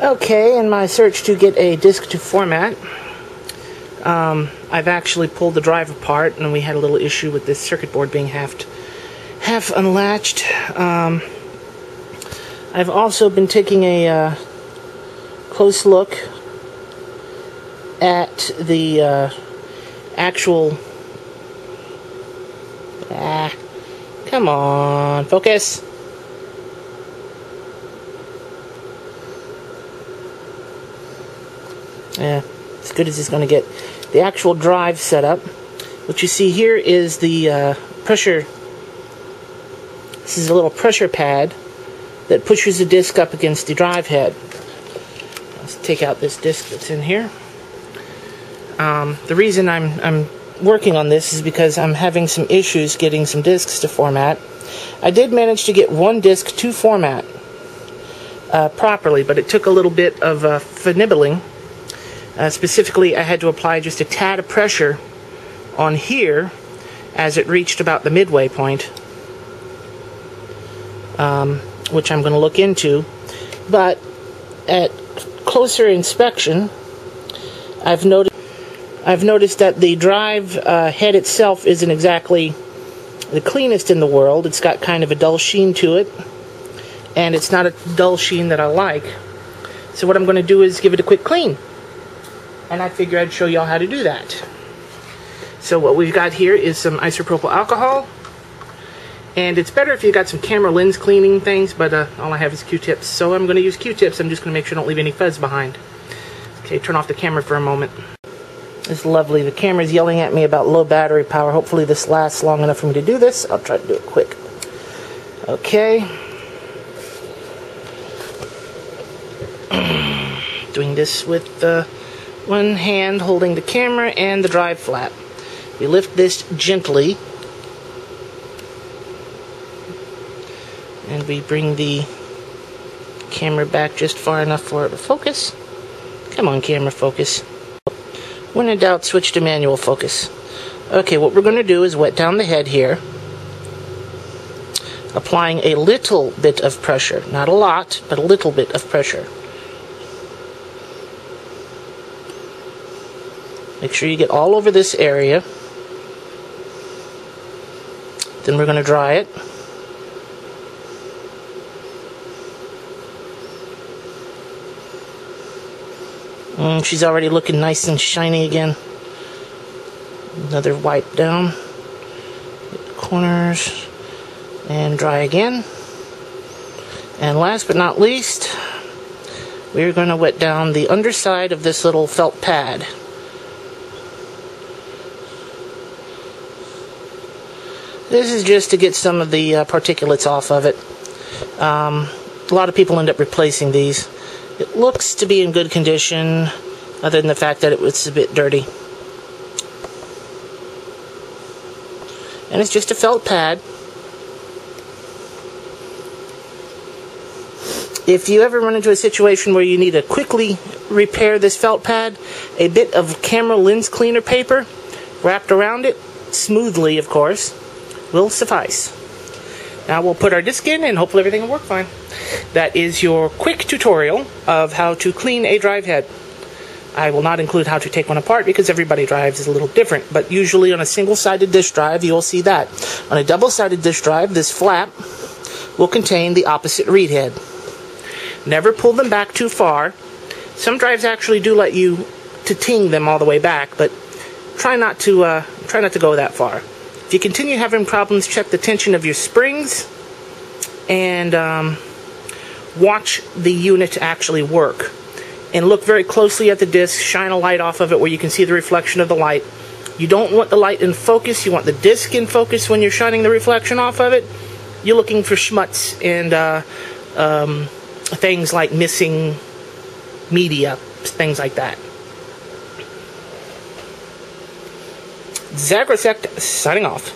Okay, in my search to get a disk to format, I've actually pulled the drive apart, and we had a little issue with this circuit board being half unlatched. I've also been taking a close look at the actual... come on, focus! Yeah, as good as it's going to get. The actual drive setup. What you see here is the pressure. This is a little pressure pad that pushes the disc up against the drive head. Let's take out this disc that's in here. The reason I'm working on this is because I'm having some issues getting some discs to format. I did manage to get one disc to format properly, but it took a little bit of finibbling. Specifically, I had to apply just a tad of pressure on here as it reached about the midway point, which I'm going to look into. But at closer inspection, I've noticed that the drive head itself isn't exactly the cleanest in the world. It's got kind of a dull sheen to it, and it's not a dull sheen that I like. So what I'm going to do is give it a quick clean. And I figure I'd show y'all how to do that. So what we've got here is some isopropyl alcohol. And it's better if you got some camera lens cleaning things, but all I have is Q-tips. So I'm going to use Q-tips. I'm just going to make sure I don't leave any fuzz behind. Okay, turn off the camera for a moment. It's lovely. The camera's yelling at me about low battery power. Hopefully this lasts long enough for me to do this. I'll try to do it quick. Okay. Doing this with one hand holding the camera and the drive flap. We lift this gently, and we bring the camera back just far enough for it to focus. Come on, camera, focus. When in doubt, switch to manual focus. Okay, what we're going to do is wet down the head here, applying a little bit of pressure. Not a lot, but a little bit of pressure. Make sure you get all over this area. Then we're going to dry it. She's already looking nice and shiny again. Another wipe down. Get the corners. And dry again. And last but not least, we're going to wet down the underside of this little felt pad. This is just to get some of the particulates off of it. A lot of people end up replacing these. It looks to be in good condition, other than the fact that it was a bit dirty. And it's just a felt pad. If you ever run into a situation where you need to quickly repair this felt pad, a bit of camera lens cleaner paper wrapped around it, smoothly of course, will suffice. Now we'll put our disc in and hopefully everything will work fine. That is your quick tutorial of how to clean a drive head. I will not include how to take one apart because everybody's drives is a little different, but usually on a single-sided disk drive you'll see that. On a double-sided disk drive, this flap will contain the opposite read head. Never pull them back too far. Some drives actually do let you to ting them all the way back, but try not to go that far. If you continue having problems, check the tension of your springs and watch the unit actually work. And look very closely at the disc, shine a light off of it where you can see the reflection of the light. You don't want the light in focus, you want the disc in focus when you're shining the reflection off of it. You're looking for schmutz and things like missing media, things like that. Zagrosect signing off.